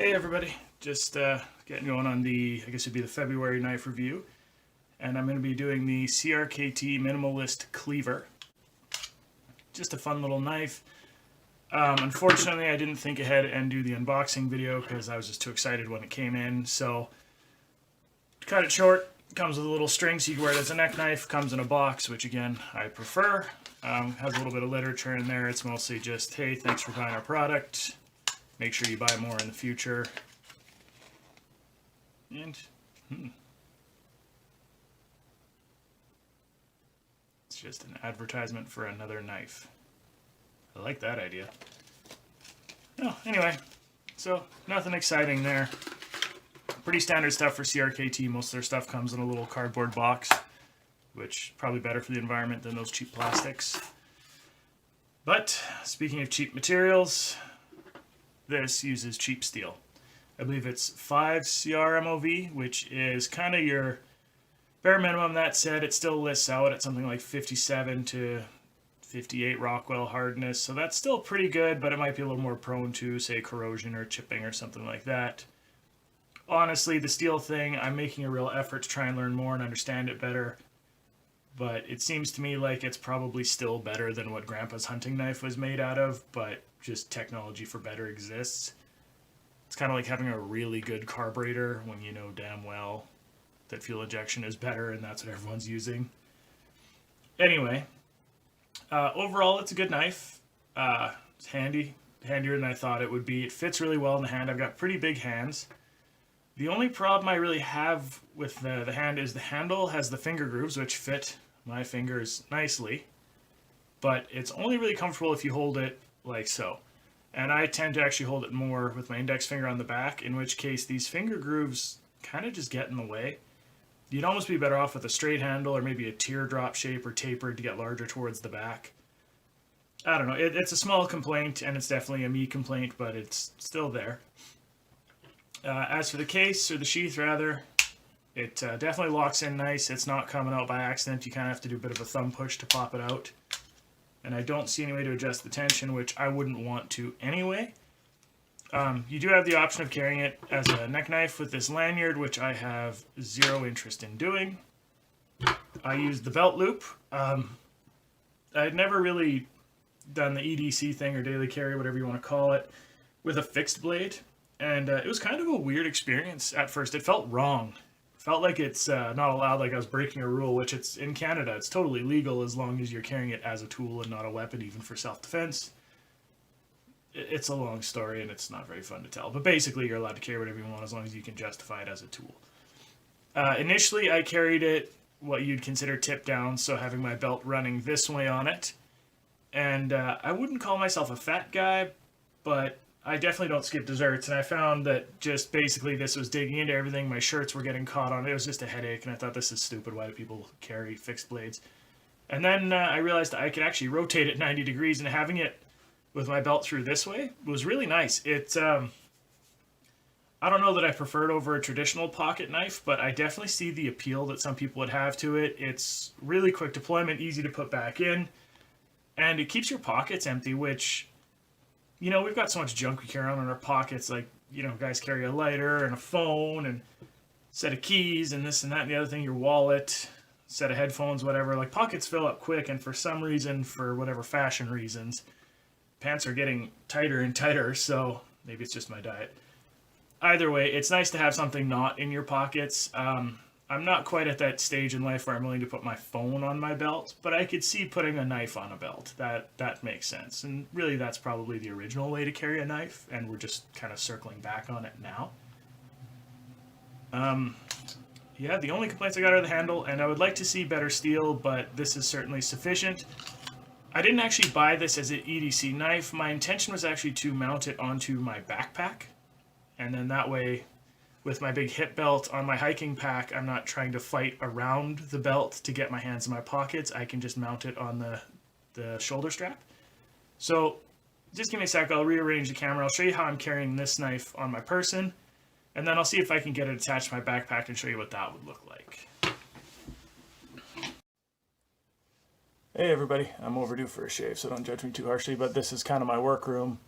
Hey everybody, just getting going on the, I guess it'd be the February knife review, and I'm going to be doing the CRKT Minimalist Cleaver. Just a fun little knife. Unfortunately, I didn't think ahead and do the unboxing video because I was just too excited when it came in, so to cut it short, it comes with a little string so you can wear it as a neck knife, comes in a box, which again, I prefer. Has a little bit of literature in there. It's mostly just, hey, thanks for buying our product. Make sure you buy more in the future. And it's just an advertisement for another knife. I like that idea. Oh, anyway, so nothing exciting there. Pretty standard stuff for CRKT. Most of their stuff comes in a little cardboard box, which is probably better for the environment than those cheap plastics. But speaking of cheap materials, this uses cheap steel. I believe it's 5 CRMOV, which is kind of your bare minimum. That said, it still lists out at something like 57 to 58 Rockwell hardness, so that's still pretty good, but it might be a little more prone to, say, corrosion or chipping or something like that. Honestly, the steel thing, I'm making a real effort to try and learn more and understand it better, but it seems to me like it's probably still better than what Grandpa's hunting knife was made out of, but just technology for better exists. It's kind of like having a really good carburetor when you know damn well that fuel injection is better and that's what everyone's using. Anyway, overall it's a good knife. It's handy, handier than I thought it would be. It fits really well in the hand. I've got pretty big hands. The only problem I really have with the hand is the handle has the finger grooves which fit my fingers nicely, but it's only really comfortable if you hold it like so. And I tend to actually hold it more with my index finger on the back, in which case these finger grooves kind of just get in the way. You'd almost be better off with a straight handle or maybe a teardrop shape or tapered to get larger towards the back. I don't know, it's a small complaint, and it's definitely a me complaint, but it's still there. As for the case, or the sheath rather, it definitely locks in nice. It's not coming out by accident. You kind of have to do a bit of a thumb push to pop it out. And I don't see any way to adjust the tension, which I wouldn't want to anyway. You do have the option of carrying it as a neck knife with this lanyard, which I have zero interest in doing. I used the belt loop. I had never really done the EDC thing or daily carry, whatever you want to call it, with a fixed blade. And it was kind of a weird experience at first. It felt wrong. Felt like it's not allowed, like I was breaking a rule, which it's in Canada. It's totally legal as long as you're carrying it as a tool and not a weapon, even for self-defense. It's a long story and it's not very fun to tell. But basically, you're allowed to carry whatever you want as long as you can justify it as a tool. Initially, I carried it what you'd consider tip down, so having my belt running this way on it. And I wouldn't call myself a fat guy, but I definitely don't skip desserts, and I found that just basically this was digging into everything. My shirts were getting caught on it. It was just a headache, and I thought, this is stupid. Why do people carry fixed blades? And then I realized I could actually rotate it 90 degrees, and having it with my belt through this way was really nice. It's I don't know that I prefer it over a traditional pocket knife, but I definitely see the appeal that some people would have to it. It's really quick deployment, easy to put back in, and it keeps your pockets empty, which, you know, we've got so much junk we carry around in our pockets. Like, you know, guys carry a lighter and a phone and a set of keys and this and that and the other thing, your wallet, set of headphones, whatever. Like, pockets fill up quick, and for some reason, for whatever fashion reasons, pants are getting tighter and tighter, so maybe it's just my diet. Either way, it's nice to have something not in your pockets. I'm not quite at that stage in life where I'm willing to put my phone on my belt, but I could see putting a knife on a belt. That makes sense. And really, that's probably the original way to carry a knife, and we're just kind of circling back on it now. Yeah, the only complaints I got are the handle, and I would like to see better steel, but this is certainly sufficient. I didn't actually buy this as an EDC knife. My intention was actually to mount it onto my backpack, and then that way, with my big hip belt on my hiking pack, I'm not trying to fight around the belt to get my hands in my pockets. I can just mount it on the shoulder strap. So just give me a sec, I'll rearrange the camera. I'll show you how I'm carrying this knife on my person, and then I'll see if I can get it attached to my backpack and show you what that would look like. Hey everybody, I'm overdue for a shave, so don't judge me too harshly, but this is kind of my workroom.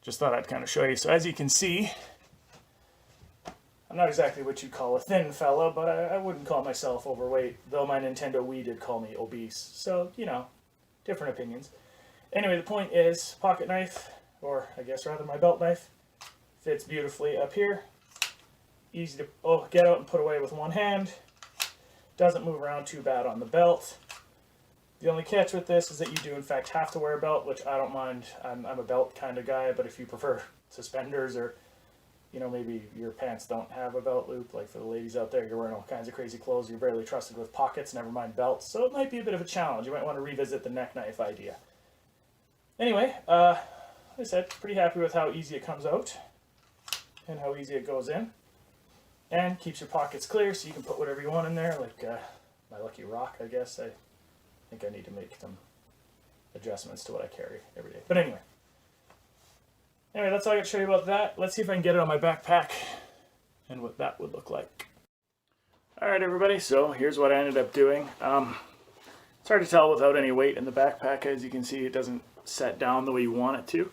Just thought I'd kind of show you. So as you can see, not exactly what you'd call a thin fella, but I wouldn't call myself overweight, though my Nintendo Wii did call me obese. So, you know, different opinions. Anyway, the point is, pocket knife, or I guess rather my belt knife, fits beautifully up here. Easy to get out and put away with one hand. Doesn't move around too bad on the belt. The only catch with this is that you do in fact have to wear a belt, which I don't mind. I'm a belt kind of guy, but if you prefer suspenders, or you know, maybe your pants don't have a belt loop, like for the ladies out there, you're wearing all kinds of crazy clothes, you're barely trusted with pockets, never mind belts, so it might be a bit of a challenge. You might want to revisit the neck knife idea. Anyway, like I said, pretty happy with how easy it comes out and how easy it goes in, and keeps your pockets clear so you can put whatever you want in there, like my lucky rock, I guess. I think I need to make some adjustments to what I carry every day. But anyway, that's all I got to show you about that. Let's see if I can get it on my backpack and what that would look like. Alright everybody, so here's what I ended up doing. It's hard to tell without any weight in the backpack. As you can see, it doesn't set down the way you want it to.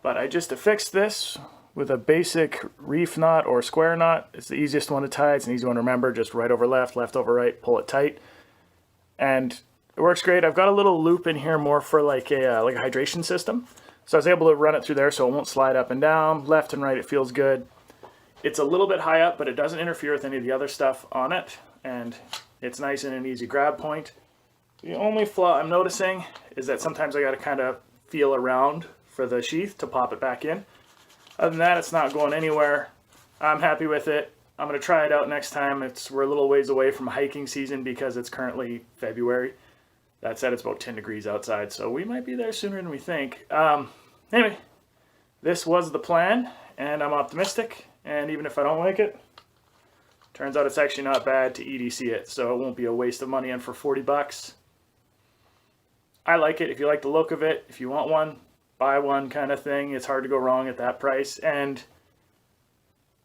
But I just affixed this with a basic reef knot or square knot. It's the easiest one to tie. It's an easy one to remember. Just right over left, left over right, pull it tight. And it works great. I've got a little loop in here more for like a hydration system. So I was able to run it through there so it won't slide up and down, left and right. It feels good. It's a little bit high up, but it doesn't interfere with any of the other stuff on it. And it's nice and an easy grab point. The only flaw I'm noticing is that sometimes I got to kind of feel around for the sheath to pop it back in. Other than that, it's not going anywhere. I'm happy with it. I'm going to try it out next time. We're a little ways away from hiking season because it's currently February. That said, it's about 10 degrees outside, so we might be there sooner than we think. Anyway, this was the plan, and I'm optimistic. And even if I don't like it, turns out it's actually not bad to EDC it, so it won't be a waste of money. And for 40 bucks, I like it. If you like the look of it, if you want one, buy one kind of thing. It's hard to go wrong at that price. And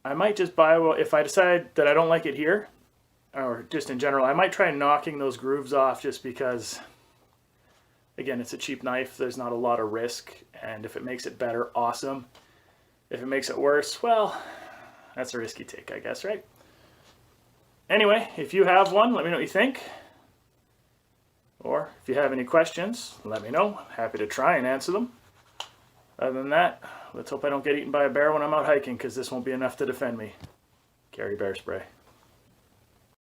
I might just buy one if I decide that I don't like it here, or just in general. I might try knocking those grooves off just because, again, it's a cheap knife. There's not a lot of risk, and if it makes it better, awesome. If it makes it worse, well, that's a risky take, I guess, right? Anyway, if you have one, let me know what you think. Or if you have any questions, let me know. Happy to try and answer them. Other than that, let's hope I don't get eaten by a bear when I'm out hiking, because this won't be enough to defend me. Carry bear spray.